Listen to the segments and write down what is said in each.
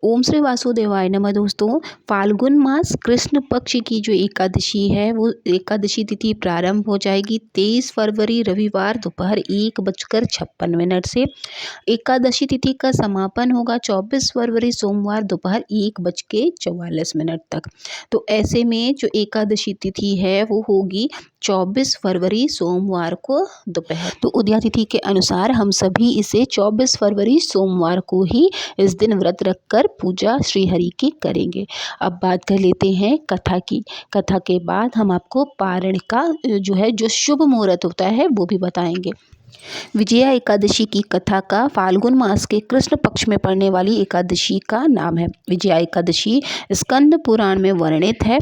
ओम श्री वासुदेवाय नमः। दोस्तों, फाल्गुन मास कृष्ण पक्ष की जो एकादशी है वो एकादशी तिथि प्रारंभ हो जाएगी 23 फरवरी रविवार दोपहर 1:56 से। एकादशी तिथि का समापन होगा 24 फरवरी सोमवार दोपहर 1:44 तक। तो ऐसे में जो एकादशी तिथि है वो होगी 24 फरवरी सोमवार को दोपहर। तो उदया तिथि के अनुसार हम सभी इसे 24 फरवरी सोमवार को ही इस दिन व्रत रखकर पूजा श्री हरि की करेंगे। अब बात कर लेते हैं कथा की। कथा के बाद हम आपको पारण का जो शुभ मुहूर्त होता है वो भी बताएंगे। विजया एकादशी की कथा का फाल्गुन मास के कृष्ण पक्ष में पड़ने वाली एकादशी का नाम है विजया एकादशी। स्कंद पुराण में वर्णित है।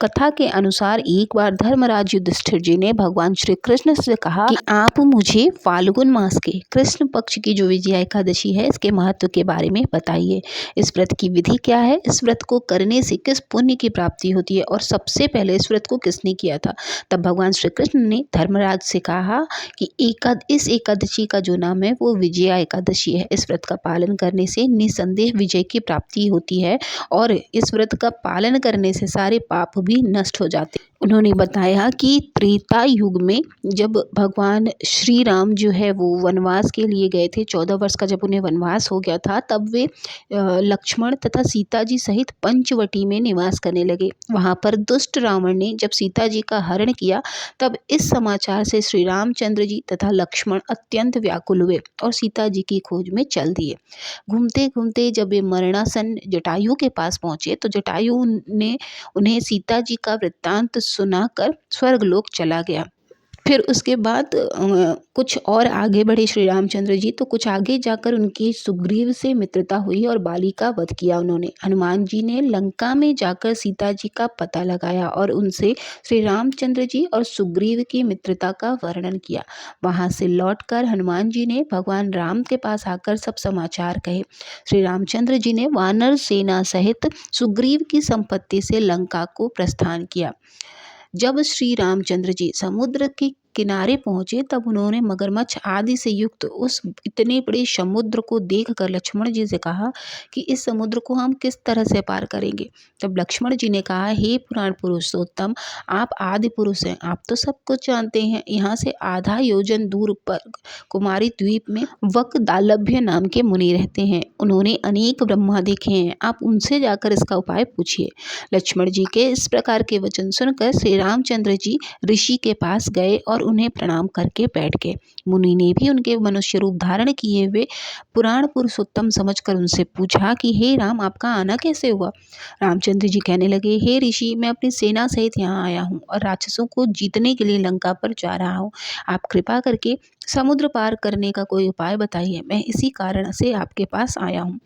कथा के अनुसार एक बार धर्मराज युधिष्ठिर जी ने भगवान श्री कृष्ण से कहा कि आप मुझे फाल्गुन मास के कृष्ण पक्ष की जो विजया एकादशी है इसके महत्व के बारे में बताइए। इस व्रत की विधि क्या है, इस व्रत को करने से किस पुण्य की प्राप्ति होती है और सबसे पहले इस व्रत को किसने किया था। तब भगवान श्री कृष्ण ने धर्मराज से कहा कि इस एकादशी का जो नाम है वो विजया एकादशी है। इस व्रत का पालन करने से निसंदेह विजय की प्राप्ति होती है और इस व्रत का पालन करने से सारे पाप भी नष्ट हो जाते हैं। उन्होंने बताया कि त्रेता युग में जब भगवान श्री राम जो है वो वनवास के लिए गए थे, 14 वर्ष का जब उन्हें वनवास हो गया था, तब वे लक्ष्मण तथा सीता जी सहित पंचवटी में निवास करने लगे। वहाँ पर दुष्ट रावण ने जब सीता जी का हरण किया तब इस समाचार से श्री रामचंद्र जी तथा लक्ष्मण अत्यंत व्याकुल हुए और सीता जी की खोज में चल दिए। घूमते घूमते जब वे मरणासन जटायु के पास पहुंचे तो जटायु ने उन्हें सीता जी का वृत्तांत सुनाकर स्वर्गलोक चला गया। फिर उसके बाद कुछ और आगे बढ़े श्री रामचंद्र जी, तो कुछ आगे जाकर उनकी सुग्रीव से मित्रता हुई और बाली का वध किया उन्होंने। हनुमान जी ने लंका में जाकर सीता जी का पता लगाया और उनसे श्री रामचंद्र जी और सुग्रीव की मित्रता का वर्णन किया। वहां से लौटकर हनुमान जी ने भगवान राम के पास आकर सब समाचार कहे। श्री रामचंद्र जी ने वानर सेना सहित सुग्रीव की संपत्ति से लंका को प्रस्थान किया। जब श्री रामचंद्र जी समुद्र के किनारे पहुंचे तब उन्होंने मगरमच्छ आदि से युक्त उस इतने बड़े समुद्र को देखकर लक्ष्मण जी से कहा कि इस समुद्र को हम किस तरह से पार करेंगे। तब लक्ष्मण जी ने कहा, हे पुराण पुरुषोत्तम, आप आदि पुरुष हैं, आप तो सब कुछ जानते हैं। यहाँ से आधा योजन दूर पर कुमारी द्वीप में वकदालभ्य नाम के मुनि रहते हैं। उन्होंने अनेक ब्रह्मा देखे हैं, आप उनसे जाकर इसका उपाय पूछिए। लक्ष्मण जी के इस प्रकार के वचन सुनकर श्री रामचंद्र जी ऋषि के पास गए और उन्हें प्रणाम करके बैठ गए। मुनि ने भी उनके मनुष्य रूप धारण किए हुए पुराण पुरुषोत्तम समझकर उनसे पूछा कि हे राम, आपका आना कैसे हुआ। रामचंद्र जी कहने लगे, हे ऋषि, मैं अपनी सेना सहित यहाँ आया हूँ और राक्षसों को जीतने के लिए लंका पर जा रहा हूँ। आप कृपा करके समुद्र पार करने का कोई उपाय बताइए, मैं इसी कारण से आपके पास आया हूँ।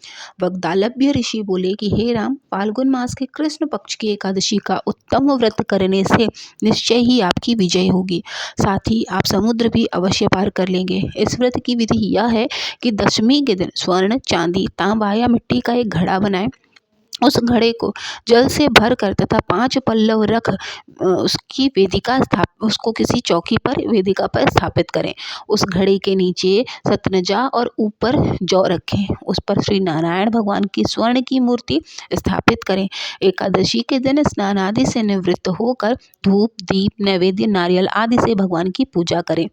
वगदालभ्य ऋषि बोले कि हे राम, फाल्गुन मास के कृष्ण पक्ष की एकादशी का उत्तम व्रत करने से निश्चय ही आपकी विजय होगी, साथ ही आप समुद्र भी अवश्य पार कर लेंगे। इस व्रत की विधि यह है कि दशमी के दिन स्वर्ण, चांदी, तांबा या मिट्टी का एक घड़ा बनाएं। उस घड़े को जल से भरकर तथा 5 पल्लव रख उसको किसी चौकी पर वेदिका पर स्थापित करें। उस घड़े के नीचे सतनजा और ऊपर जौ रखें। उस पर श्री नारायण भगवान की स्वर्ण की मूर्ति स्थापित करें। एकादशी के दिन स्नान आदि से निवृत्त होकर धूप, दीप, नैवेद्य, नारियल आदि से भगवान की पूजा करें।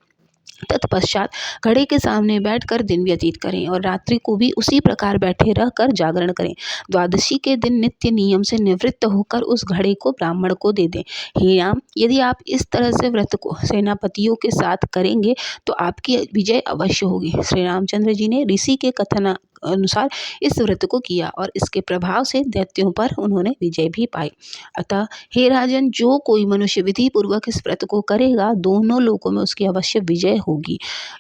तत्पश्चात घड़े के सामने बैठकर दिन व्यतीत करें और रात्रि को भी उसी प्रकार बैठे रहकर जागरण करें। द्वादशी के दिन नित्य नियम से निवृत्त होकर उस घड़े को ब्राह्मण को दे दें। हे राम, यदि आप इस तरह से व्रत को सेनापतियों के साथ करेंगे तो आपकी विजय अवश्य होगी। श्री रामचंद्र जी ने ऋषि के कथन अनुसार इस व्रत को किया और इसके प्रभाव से दैत्यों पर उन्होंने विजय भी पाई। अतः हे राजन, जो कोई मनुष्य विधि पूर्वक इस व्रत को करेगा दोनों लोकों में उसकी अवश्य विजय होगी।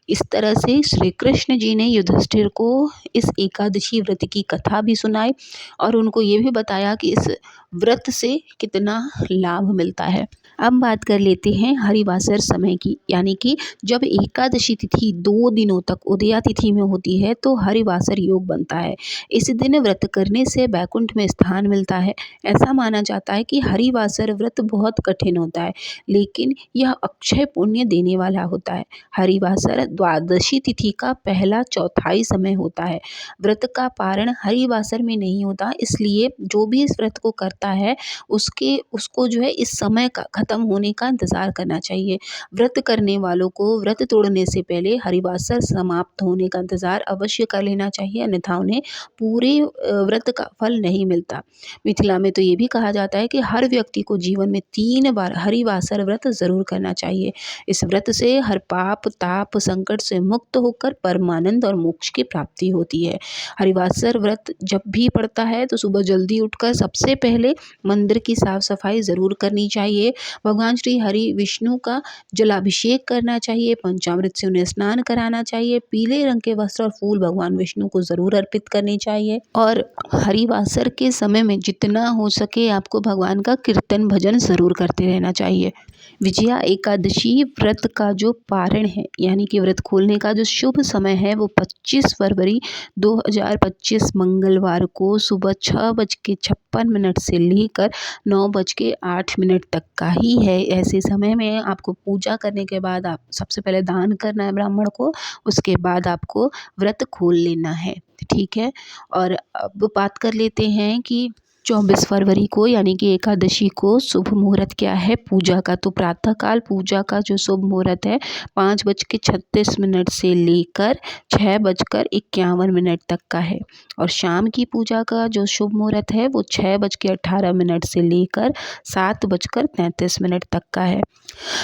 इस तरह से श्री कृष्ण जी ने युधिष्ठिर को इस एकादशी व्रत की कथा भी सुनाई और उनको ये भी बताया कि इस व्रत से कितना लाभ मिलता है। अब बात कर लेते हैं हरिवासर समय की, यानी कि जब एकादशी तिथि 2 दिनों तक उदया तिथि में होती है तो हरिवासर योग बनता है। इस दिन व्रत करने से वैकुंठ में स्थान मिलता है। ऐसा माना जाता है कि हरिवासर व्रत बहुत कठिन होता है, लेकिन यह अक्षय पुण्य देने वाला होता है। हरिवासर द्वादशी तिथि का पहला चौथाई समय होता है। व्रत का पारण हरिवासर में नहीं होता, इसलिए जो भी इस व्रत को करता है उसको जो है इस समय का खत्म होने का इंतज़ार करना चाहिए। व्रत करने वालों को व्रत तोड़ने से पहले हरिवासर समाप्त होने का इंतज़ार अवश्य कर लेना चाहिए, अन्यथा उन्हें पूरे व्रत का फल नहीं मिलता। मिथिला में तो ये भी कहा जाता है कि हर व्यक्ति को जीवन में 3 बार हरिवासर व्रत ज़रूर करना चाहिए। इस व्रत से हर पाप, ताप, संकट से मुक्त होकर परमानंद और मोक्ष की प्राप्ति होती है। हरिवासर व्रत जब भी पड़ता है तो सुबह जल्दी उठकर सबसे पहले मंदिर की साफ सफाई ज़रूर करनी चाहिए। भगवान श्री हरि विष्णु का जलाभिषेक करना चाहिए, पंचामृत से उन्हें स्नान कराना चाहिए, पीले रंग के वस्त्र और फूल भगवान विष्णु को ज़रूर अर्पित करने चाहिए और हरिवासर के समय में जितना हो सके आपको भगवान का कीर्तन भजन ज़रूर करते रहना चाहिए। विजया एकादशी व्रत का जो पारण है, यानी कि व्रत खोलने का जो शुभ समय है, वो 25 फरवरी 2025 मंगलवार को सुबह 6:56 से लेकर 9:08 तक का ही है। ऐसे समय में आपको पूजा करने के बाद आप सबसे पहले दान करना है ब्राह्मण को, उसके बाद आपको व्रत खोल लेना है, ठीक है। और अब बात कर लेते हैं कि 24 फरवरी को यानी कि एकादशी को शुभ मुहूर्त क्या है पूजा का। तो प्रातःकाल पूजा का जो शुभ मुहूर्त है 5:36 से लेकर 6:51 तक का है और शाम की पूजा का जो शुभ मुहूर्त है वो 6:18 से लेकर 7:33 तक का है।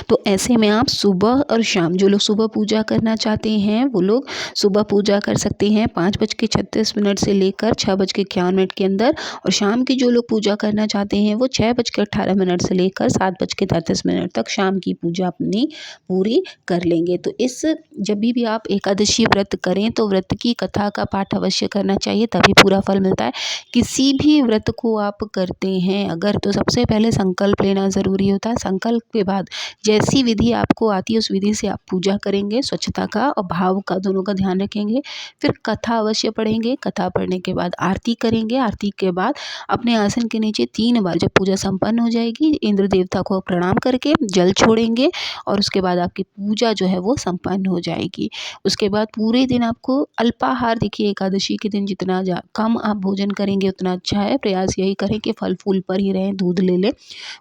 तो ऐसे में आप सुबह और शाम, जो लोग सुबह पूजा करना चाहते हैं वो लोग सुबह पूजा कर सकते हैं 5:36 से लेकर 6:51 के अंदर, और शाम की जो लोग पूजा करना चाहते हैं वो 6:18 से लेकर 7:33 तक शाम की पूजा अपनी पूरी कर लेंगे। तो इस जब भी आप एकादशी व्रत करें तो व्रत की कथा का पाठ अवश्य करना चाहिए, तभी पूरा फल मिलता है। किसी भी व्रत को आप करते हैं अगर, तो सबसे पहले संकल्प लेना ज़रूरी होता है। संकल्प के बाद जैसी विधि आपको आती है उस विधि से आप पूजा करेंगे, स्वच्छता का और भाव का दोनों का ध्यान रखेंगे। फिर कथा अवश्य पढ़ेंगे, कथा पढ़ने के बाद आरती करेंगे, आरती के बाद अपने आसन के नीचे 3 बार जब पूजा संपन्न हो जाएगी इंद्र देवता को प्रणाम करके जल छोड़ेंगे और उसके बाद आपकी पूजा जो है वो संपन्न हो जाएगी। उसके बाद पूरे दिन आपको अल्पाहार, देखिए एकादशी के दिन जितना कम आप भोजन करेंगे उतना अच्छा है। प्रयास यही करें कि फल फूल पर ही रहें, दूध ले लें,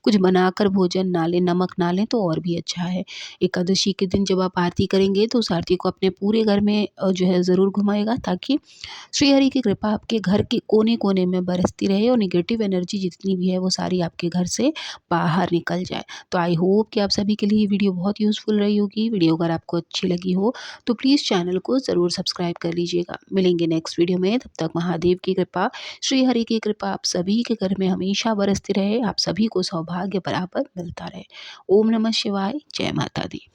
कुछ बनाकर भोजन ना लें, नमक ना लें तो और भी अच्छा है। एकादशी के दिन जब आप आरती करेंगे तो उस आरती को अपने पूरे घर में जो है ज़रूर घुमाएगा, ताकि श्री हरि की कृपा आपके घर के कोने कोने में बरसती रहे और निगेटिव एनर्जी जितनी भी है वो सारी आपके घर से बाहर निकल जाए। तो आई होप कि आप सभी के लिए ये वीडियो बहुत यूज़फुल रही होगी। वीडियो अगर आपको अच्छी लगी हो तो प्लीज़ चैनल को ज़रूर सब्सक्राइब कर लीजिएगा। मिलेंगे नेक्स्ट वीडियो में, तब तक महादेव की कृपा, श्री हरि की कृपा आप सभी के घर में हमेशा बरसती रहे, आप सभी को सौभाग्य बराबर मिलता रहे। ओम नमः शिवाय, जय माता दी।